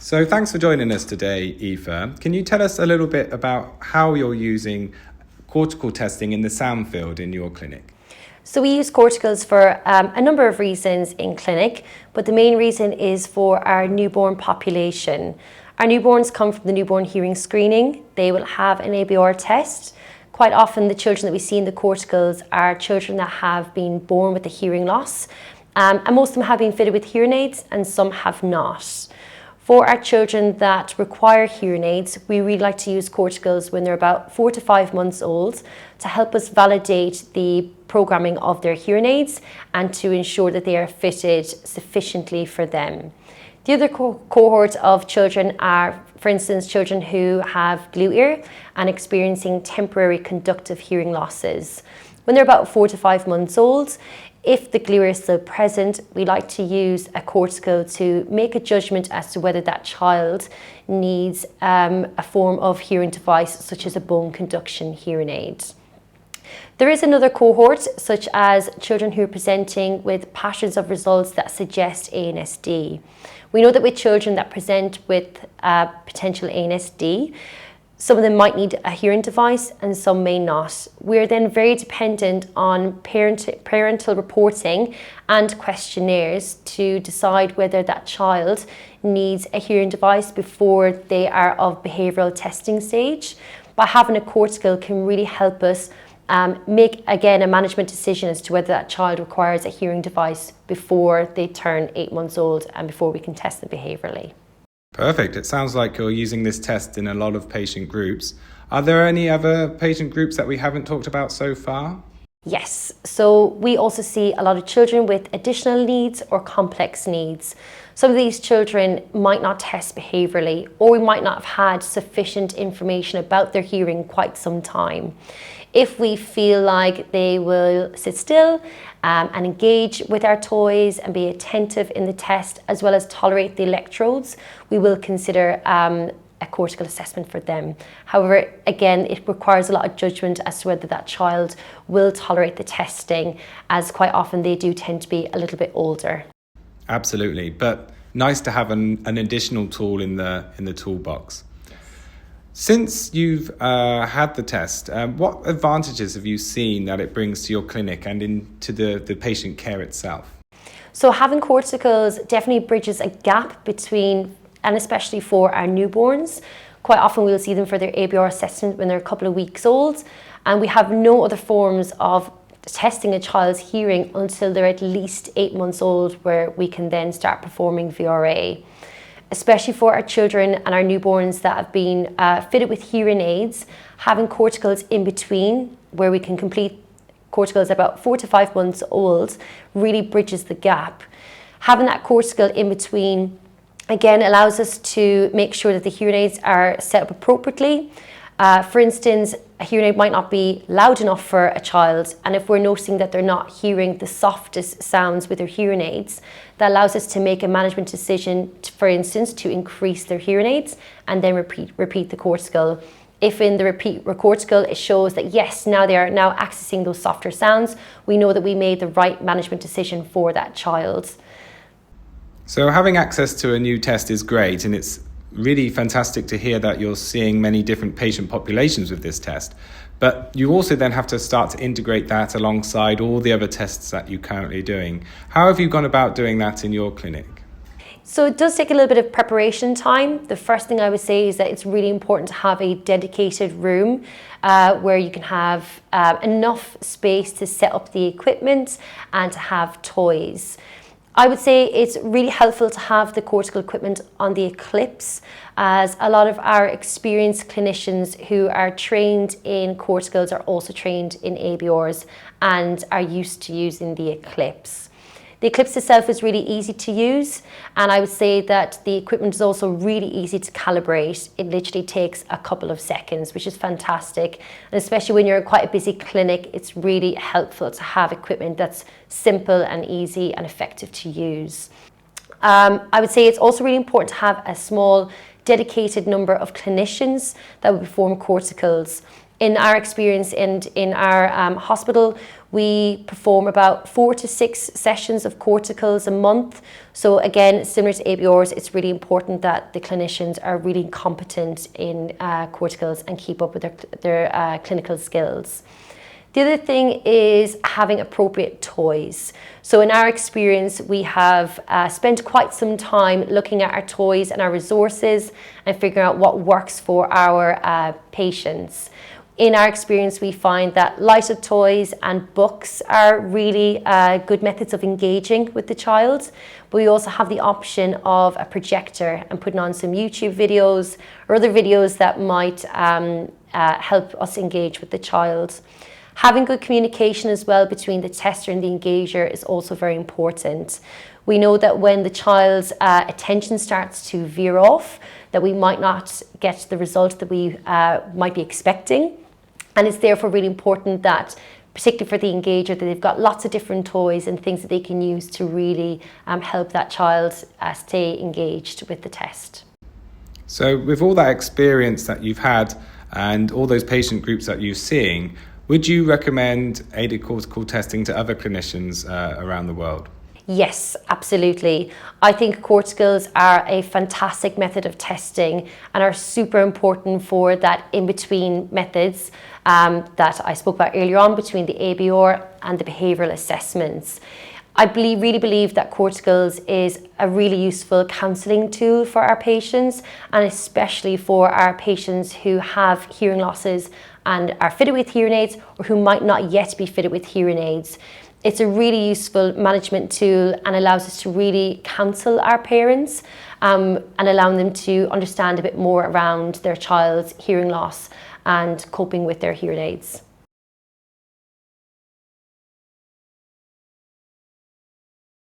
So thanks for joining us today, Aoife. Can you tell us a little bit about how you're using cortical testing in the sound field in your clinic? So we use corticals for a number of reasons in clinic, but the main reason is for our newborn population. Our newborns come from the newborn hearing screening. They will have an ABR test. Quite often the children that we see in the corticals are children that have been born with a hearing loss, and most of them have been fitted with hearing aids and some have not. For our children that require hearing aids, we really like to use corticals when they're about 4 to 5 months old to help us validate the programming of their hearing aids and to ensure that they are fitted sufficiently for them. The other cohort of children are, for instance, children who have glue ear and experiencing temporary conductive hearing losses. When they're about 4 to 5 months old, if the glue ear is still present, we like to use a cortical to make a judgment as to whether that child needs a form of hearing device such as a bone conduction hearing aid. There is another cohort, such as children who are presenting with patterns of results that suggest ANSD. We know that with children that present with potential ANSD, some of them might need a hearing device and some may not. We're then very dependent on parental reporting and questionnaires to decide whether that child needs a hearing device before they are of behavioural testing stage. By having a cortical can really help us make, again, a management decision as to whether that child requires a hearing device before they turn 8 months old and before we can test them behaviourally. Perfect. It sounds like you're using this test in a lot of patient groups. Are there any other patient groups that we haven't talked about so far? Yes. So we also see a lot of children with additional needs or complex needs. Some of these children might not test behaviourally, or we might not have had sufficient information about their hearing quite some time. If we feel like they will sit still and engage with our toys and be attentive in the test, as well as tolerate the electrodes, we will consider a cortical assessment for them. However, again, it requires a lot of judgment as to whether that child will tolerate the testing, as quite often they do tend to be a little bit older. Absolutely, but nice to have an additional tool in the toolbox. Since you've had the test, what advantages have you seen that it brings to your clinic and into the patient care itself? So having corticals definitely bridges a gap between, and especially for our newborns. Quite often we'll see them for their ABR assessment when they're a couple of weeks old, and we have no other forms of testing a child's hearing until they're at least 8 months old, where we can then start performing VRA. Especially for our children and our newborns that have been fitted with hearing aids, having corticals in between, where we can complete corticals about 4 to 5 months old, really bridges the gap. Having that cortical in between, again, allows us to make sure that the hearing aids are set up appropriately. For instance, a hearing aid might not be loud enough for a child, and if we're noticing that they're not hearing the softest sounds with their hearing aids, that allows us to make a management decision, for instance, to increase their hearing aids and then repeat the cortical. If in the repeat cortical it shows that yes, now they are now accessing those softer sounds, we know that we made the right management decision for that child. So having access to a new test is great, and it's really fantastic to hear that you're seeing many different patient populations with this test. But you also then have to start to integrate that alongside all the other tests that you're currently doing. How have you gone about doing that in your clinic? So it does take a little bit of preparation time. The first thing I would say is that it's really important to have a dedicated room where you can have enough space to set up the equipment and to have toys. I would say it's really helpful to have the cortical equipment on the Eclipse, as a lot of our experienced clinicians who are trained in corticals are also trained in ABRs and are used to using the Eclipse. The Eclipse itself is really easy to use, and I would say that the equipment is also really easy to calibrate. It literally takes a couple of seconds, which is fantastic. And especially when you're in quite a busy clinic, it's really helpful to have equipment that's simple and easy and effective to use. I would say it's also really important to have a small dedicated number of clinicians that will perform corticals. In our experience and in our hospital, We perform about 4 to 6 sessions of corticals a month. So again, similar to ABRs, it's really important that the clinicians are really competent in corticals and keep up with their clinical skills. The other thing is having appropriate toys. So in our experience, we have spent quite some time looking at our toys and our resources and figuring out what works for our patients. In our experience, we find that lighted toys and books are really good methods of engaging with the child. But we also have the option of a projector and putting on some YouTube videos or other videos that might help us engage with the child. Having good communication as well between the tester and the engager is also very important. We know that when the child's attention starts to veer off, that we might not get the result that we might be expecting. And it's therefore really important that, particularly for the engager, that they've got lots of different toys and things that they can use to really help that child stay engaged with the test. So with all that experience that you've had and all those patient groups that you're seeing, would you recommend aided cortical testing to other clinicians around the world? Yes, absolutely. I think corticals are a fantastic method of testing and are super important for that in-between methods that I spoke about earlier on between the ABR and the behavioural assessments. I really believe that corticals is a really useful counselling tool for our patients, and especially for our patients who have hearing losses and are fitted with hearing aids or who might not yet be fitted with hearing aids. It's a really useful management tool and allows us to really counsel our parents and allowing them to understand a bit more around their child's hearing loss and coping with their hearing aids.